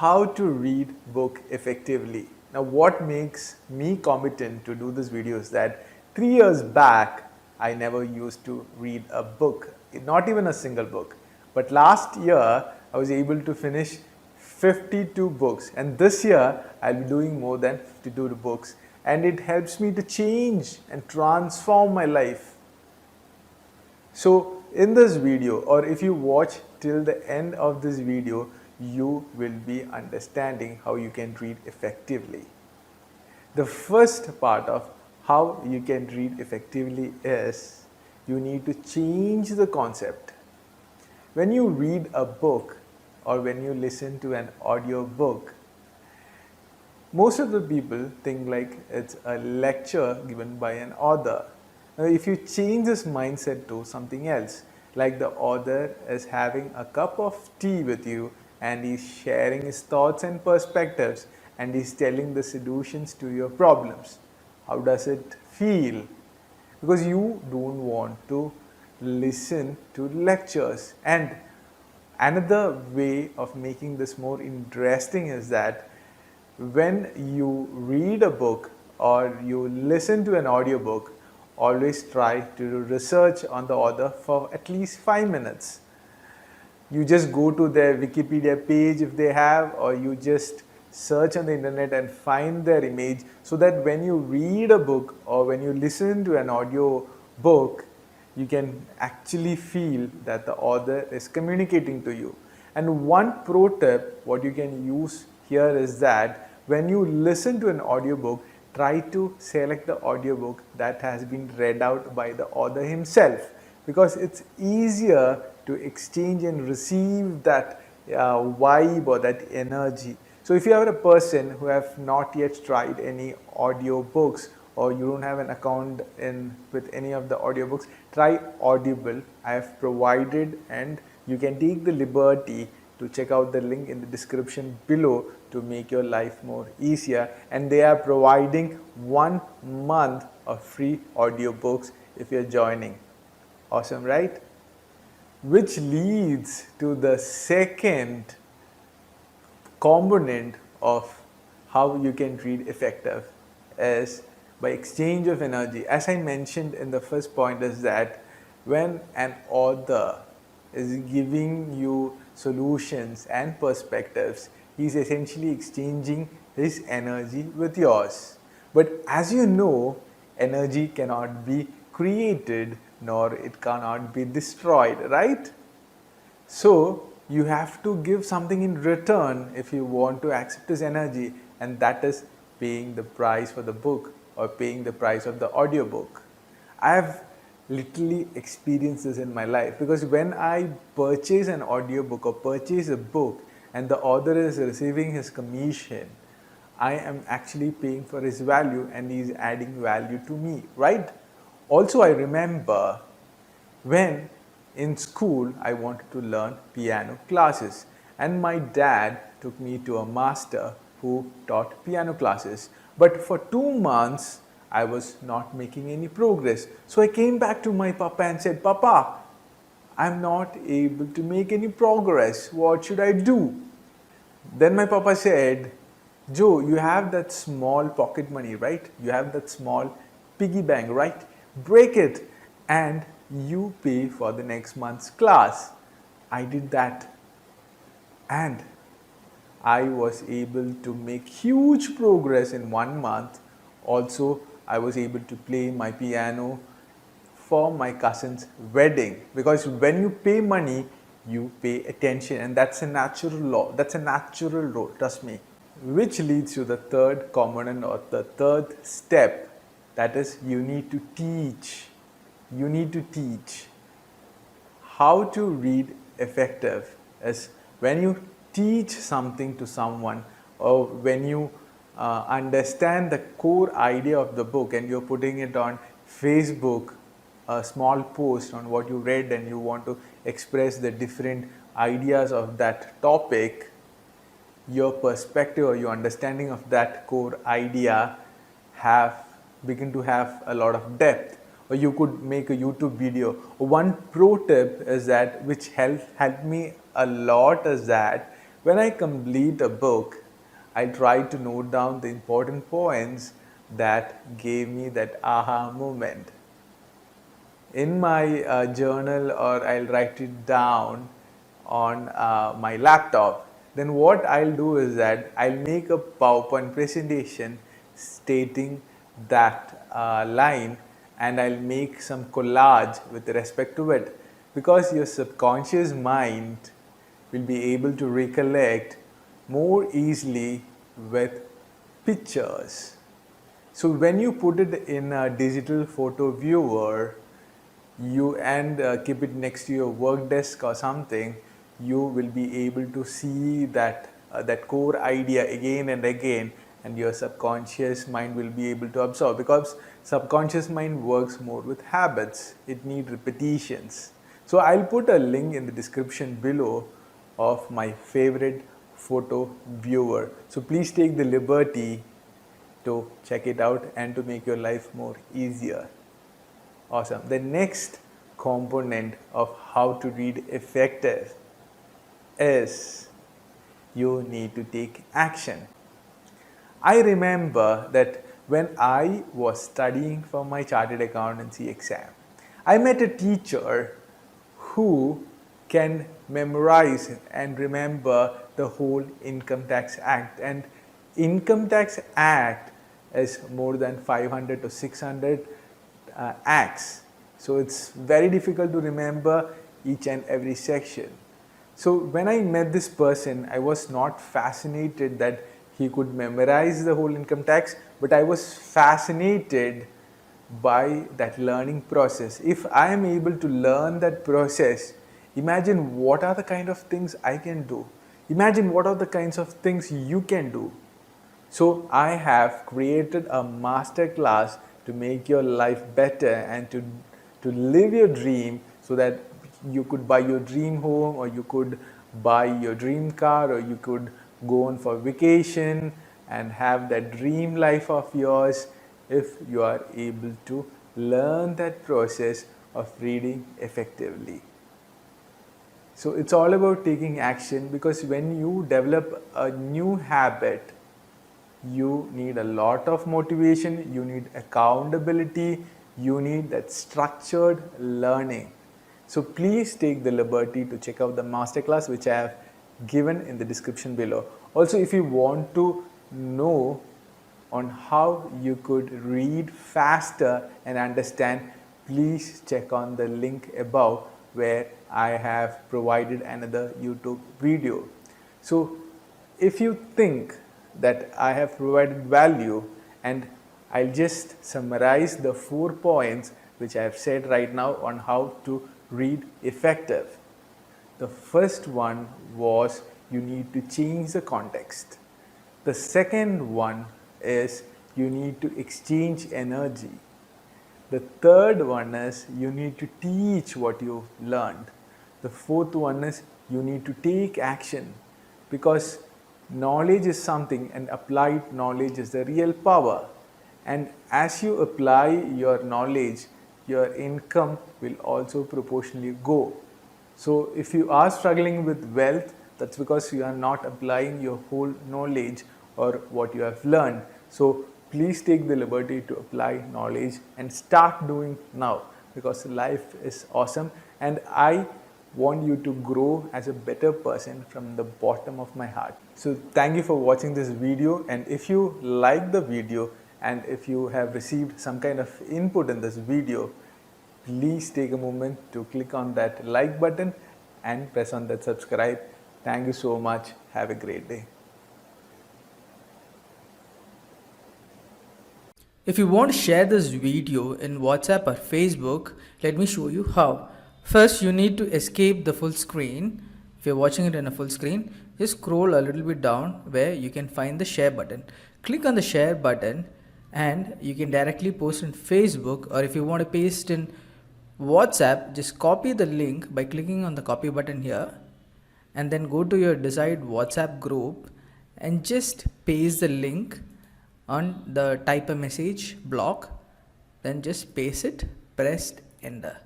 how to read book effectively. Now what makes me competent to do this video is that 3 years back I never used to read a book, not even a single book. But last year I was able to finish 52 books, and this year I'll be doing more than 52 books, and it helps me to change and transform my life. So in this video, or if you watch till the end of this video, you will be understanding how you can read effectively. The first part of how you can read effectively is you need to change the concept. When you read a book or when you listen to an audio book, most of the people think like it's a lecture given by an author. Now, if you change this mindset to something else, like the author is having a cup of tea with you and he's sharing his thoughts and perspectives and he's telling the solutions to your problems, how does it feel? Because you don't want to listen to lectures. And another way of making this more interesting is that when you read a book or you listen to an audiobook, always try to do research on the author for at least 5 minutes. You just go to their Wikipedia page if they have, or you just search on the internet and find their image, so that when you read a book or when you listen to an audio book, you can actually feel that the author is communicating to you. And one pro tip what you can use here is that when you listen to an audiobook, try to select the audiobook that has been read out by the author himself, because it's easier to exchange and receive that vibe or that energy. So if you are a person who have not yet tried any audio books, or you don't have an account with any of the audiobooks, try Audible. I have provided, and you can take the liberty to check out the link in the description below to make your life more easier. And they are providing 1 month of free audiobooks if you're joining. Awesome, right? Which leads to the second component of how you can read effective is by exchange of energy. As I mentioned in the first point, is that when an author is giving you solutions and perspectives, he's essentially exchanging his energy with yours. But as you know, energy cannot be created nor it cannot be destroyed, right? So you have to give something in return if you want to accept his energy, and that is paying the price for the book or paying the price of the audiobook. I have literally experienced this in my life, because when I purchase an audiobook or purchase a book and the author is receiving his commission, I am actually paying for his value and he is adding value to me, right? Also, I remember when in school I wanted to learn piano classes, and my dad took me to a master who taught piano classes. But for 2 months I was not making any progress. So I came back to my papa and said, "Papa, I'm not able to make any progress. What should I do?" Then my papa said, "Joe, you have that small pocket money, right? You have that small piggy bank, right? Break it and you pay for the next month's class." I did that, and I was able to make huge progress in 1 month. Also, I was able to play my piano for my cousin's wedding, because when you pay money, you pay attention, and that's a natural law. That's a natural law, trust me. Which leads to the third component or the third step, that is you need to teach. You need to teach. How to read effective is when you teach something to someone, or when you understand the core idea of the book and you're putting it on Facebook, a small post on what you read, and you want to express the different ideas of that topic, your perspective or your understanding of that core idea begin to have a lot of depth. Or you could make a YouTube video. One pro tip is that, which helped me a lot, is that When I complete a book, I try to note down the important points that gave me that aha moment in my journal, or I'll write it down on my laptop. Then what I'll do is that I'll make a PowerPoint presentation stating that line, and I'll make some collage with respect to it, because your subconscious mind will be able to recollect more easily with pictures. So when you put it in a digital photo viewer, you and keep it next to your work desk or something, you will be able to see that core idea again and again, and your subconscious mind will be able to absorb, because subconscious mind works more with habits. It needs repetitions. So I'll put a link in the description below of my favorite photo viewer. So please take the liberty to check it out and to make your life more easier. Awesome. The next component of how to read effective is you need to take action. I remember that when I was studying for my chartered accountancy exam, I met a teacher who can memorize and remember the whole Income Tax Act. And Income Tax Act is more than 500 to 600 acts. So it's very difficult to remember each and every section. So when I met this person, I was not fascinated that he could memorize the whole income tax, but I was fascinated by that learning process. If I am able to learn that process, imagine what are the kind of things I can do. Imagine what are the kinds of things you can do. So I have created a master class to make your life better and to live your dream, so that you could buy your dream home, or you could buy your dream car, or you could go on for vacation and have that dream life of yours, if you are able to learn that process of reading effectively. So it's all about taking action, because when you develop a new habit, you need a lot of motivation, you need accountability, you need that structured learning. So please take the liberty to check out the masterclass which I have given in the description below. Also, if you want to know on how you could read faster and understand, please check on the link above where I have provided another YouTube video. So if you think that I have provided value, and I'll just summarize the 4 points which I have said right now on how to read effective. The first one was you need to change the context. The second one is you need to exchange energy. The third one is you need to teach what you've learned. The fourth one is you need to take action, because knowledge is something and applied knowledge is the real power. And as you apply your knowledge, your income will also proportionally go. So if you are struggling with wealth, that's because you are not applying your whole knowledge or what you have learned. So please take the liberty to apply knowledge and start doing now, because life is awesome and I want you to grow as a better person from the bottom of my heart. So thank you for watching this video, and if you like the video and if you have received some kind of input in this video, please take a moment to click on that like button and press on that subscribe. Thank you so much. Have a great day. If you want to share this video in WhatsApp or Facebook, let me show you how. First, you need to escape the full screen. If you're watching it in a full screen, just scroll a little bit down where you can find the share button. Click on the share button and you can directly post in Facebook, or if you want to paste in WhatsApp, just copy the link by clicking on the copy button here and then go to your desired WhatsApp group and just paste the link on the type a message block, then just paste it, press enter.